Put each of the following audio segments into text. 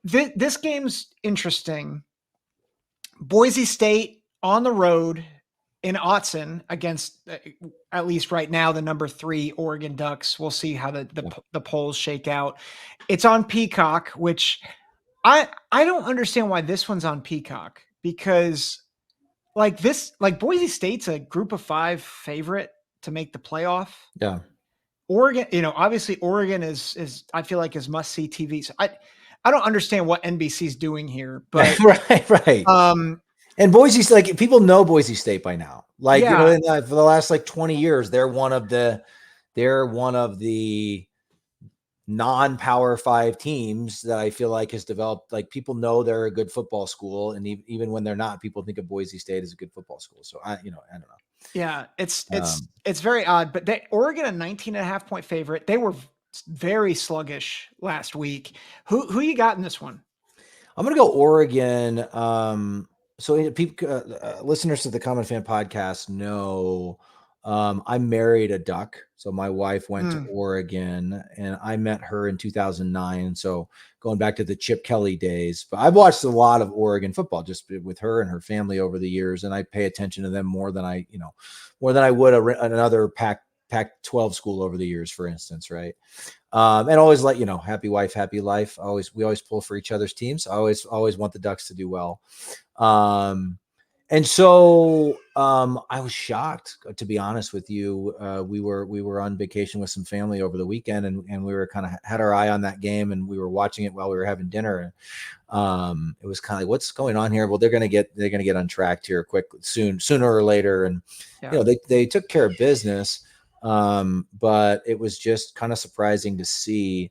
This game's interesting. Boise State on the road in Autzen against, at least right now, the number 3 Oregon Ducks. We'll see how the polls shake out. It's on Peacock, which I don't understand why this one's on Peacock, because like Boise State's a group of 5 favorite to make the playoff. Yeah. Oregon, obviously Oregon is I feel like is must see TV. So I don't understand what NBC's doing here, but right. And Boise, like, people know Boise State by now. Like, for the last 20 years, they're one of the non-Power 5 teams that I feel like has developed. Like, people know they're a good football school, and even when they're not, people think of Boise State as a good football school. So I don't know. Yeah, it's very odd, but Oregon, a 19.5-point favorite. They were very sluggish last week. Who you got in this one? I'm going to go Oregon. So people, listeners to the Common Fan podcast know I married a Duck. So my wife went to Oregon, and I met her in 2009. So going back to the Chip Kelly days, but I've watched a lot of Oregon football just with her and her family over the years. And I pay attention to them more than I would another Pac-12 school over the years, for instance. Right. And always happy wife, happy life. We always pull for each other's teams. I always want the Ducks to do well. And so I was shocked, to be honest with you. We were on vacation with some family over the weekend, and we were kind of had our eye on that game, and we were watching it while we were having dinner. And it was kind of like, what's going on here? Well, they're going to get on track here sooner or later. And they took care of business. But it was just kind of surprising to see.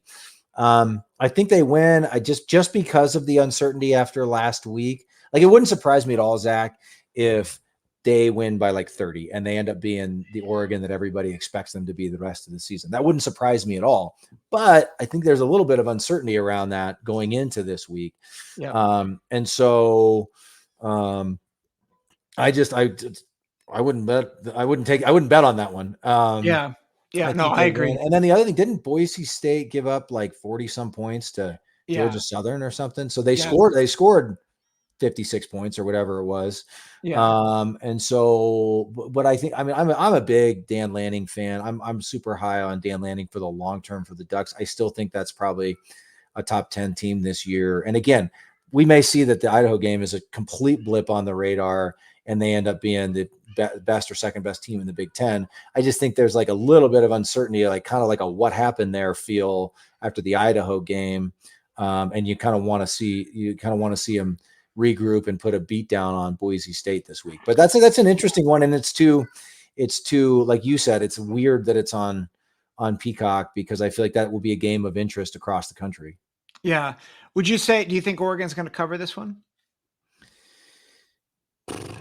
I think they win. Just because of the uncertainty after last week. Like, it wouldn't surprise me at all, Zach, if they win by 30 and they end up being the Oregon that everybody expects them to be the rest of the season. That wouldn't surprise me at all. But I think there's a little bit of uncertainty around that going into this week. Yeah. And so I wouldn't bet. I wouldn't bet on that one. Yeah. No, I agree. And then the other thing, didn't Boise State give up 40 some points to Georgia Southern or something? So they scored 56 points or whatever it was. Yeah. And so, but I think, I'm a big Dan Lanning fan. I'm super high on Dan Lanning for the long term for the Ducks. I still think that's probably a top 10 team this year. And again, we may see that the Idaho game is a complete blip on the radar, and they end up being the best or second best team in the Big Ten. I just think there's a little bit of uncertainty, kind of a what happened there feel after the Idaho game. And you kind of want to see them regroup and put a beat down on Boise State this week. But that's an interesting one. And it's too, like you said, it's weird that it's on Peacock, because I feel like that will be a game of interest across the country. Yeah. Do you think Oregon's going to cover this one?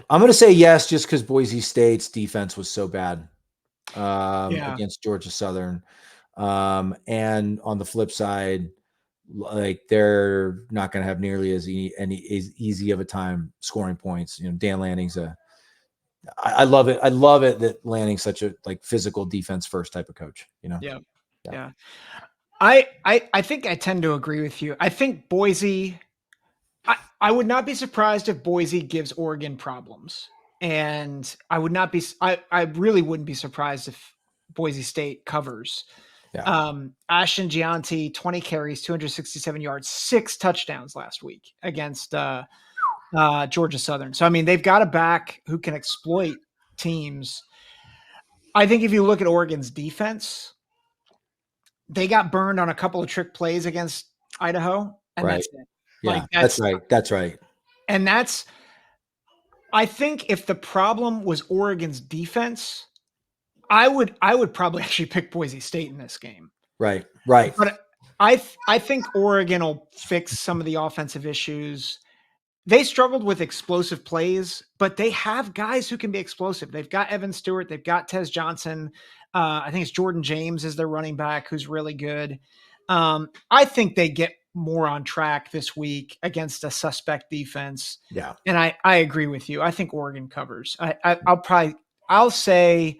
I'm going to say yes, just because Boise State's defense was so bad against Georgia Southern. And on the flip side, they're not going to have nearly as easy of a time scoring points. Dan Lanning's I love it. I love it that Lanning's such a physical defense first type of coach. Yeah. I think I tend to agree with you. I think Boise. I would not be surprised if Boise gives Oregon problems, and I would not be. I really wouldn't be surprised if Boise State covers. Yeah. Ashton Gianti, 20 carries, 267 yards, 6 touchdowns last week against Georgia Southern. So, they've got a back who can exploit teams. I think if you look at Oregon's defense, they got burned on a couple of trick plays against Idaho, and right. That's it. Yeah, that's right. That's right. And I think if the problem was Oregon's defense, I would probably actually pick Boise State in this game. Right. But I think Oregon will fix some of the offensive issues. They struggled with explosive plays, but they have guys who can be explosive. They've got Evan Stewart. They've got Tez Johnson. I think it's Jordan James is their running back, who's really good. I think they get more on track this week against a suspect defense. Yeah. And I agree with you. I think Oregon covers. I'll say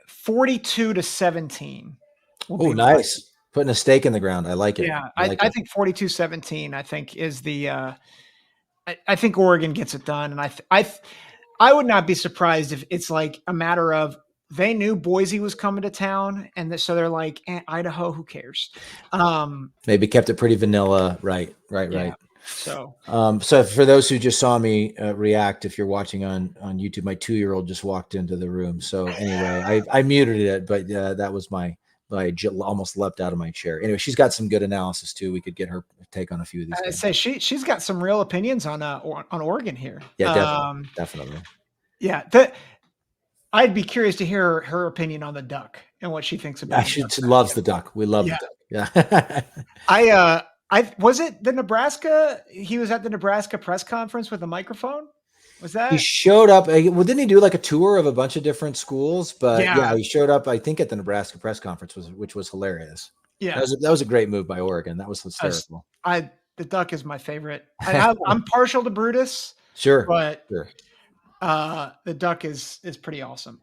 42-17. Oh, nice. Putting a stake in the ground. I like it. Yeah, I like I it. think 42-17, I think is the I think Oregon gets it done, and I would not be surprised if it's like a matter of they knew Boise was coming to town, and so they're like, Idaho, who cares? Maybe kept it pretty vanilla. Right. Yeah. So So for those who just saw me react, if you're watching on YouTube, my 2-year-old just walked into the room. So anyway, I muted it, but that was almost leapt out of my chair. Anyway, she's got some good analysis too. We could get her take on a few of these I games. say she's got some real opinions on Oregon here. Yeah, definitely. Yeah, I'd be curious to hear her opinion on the Duck and what she thinks about Yeah, the she Duck. loves the Duck. We love Yeah, the Duck. Yeah. I was it the Nebraska. He was at the Nebraska press conference with a microphone. Was He that? showed up. Well, didn't he do like a tour of a bunch of different schools? But yeah, Yeah, he showed up. I think at the Nebraska press conference, which was hilarious. yeah. That was a great move by Oregon. That was Us- hysterical. The Duck is my favorite. I'm partial to Brutus, Sure, but sure. the Duck is pretty awesome.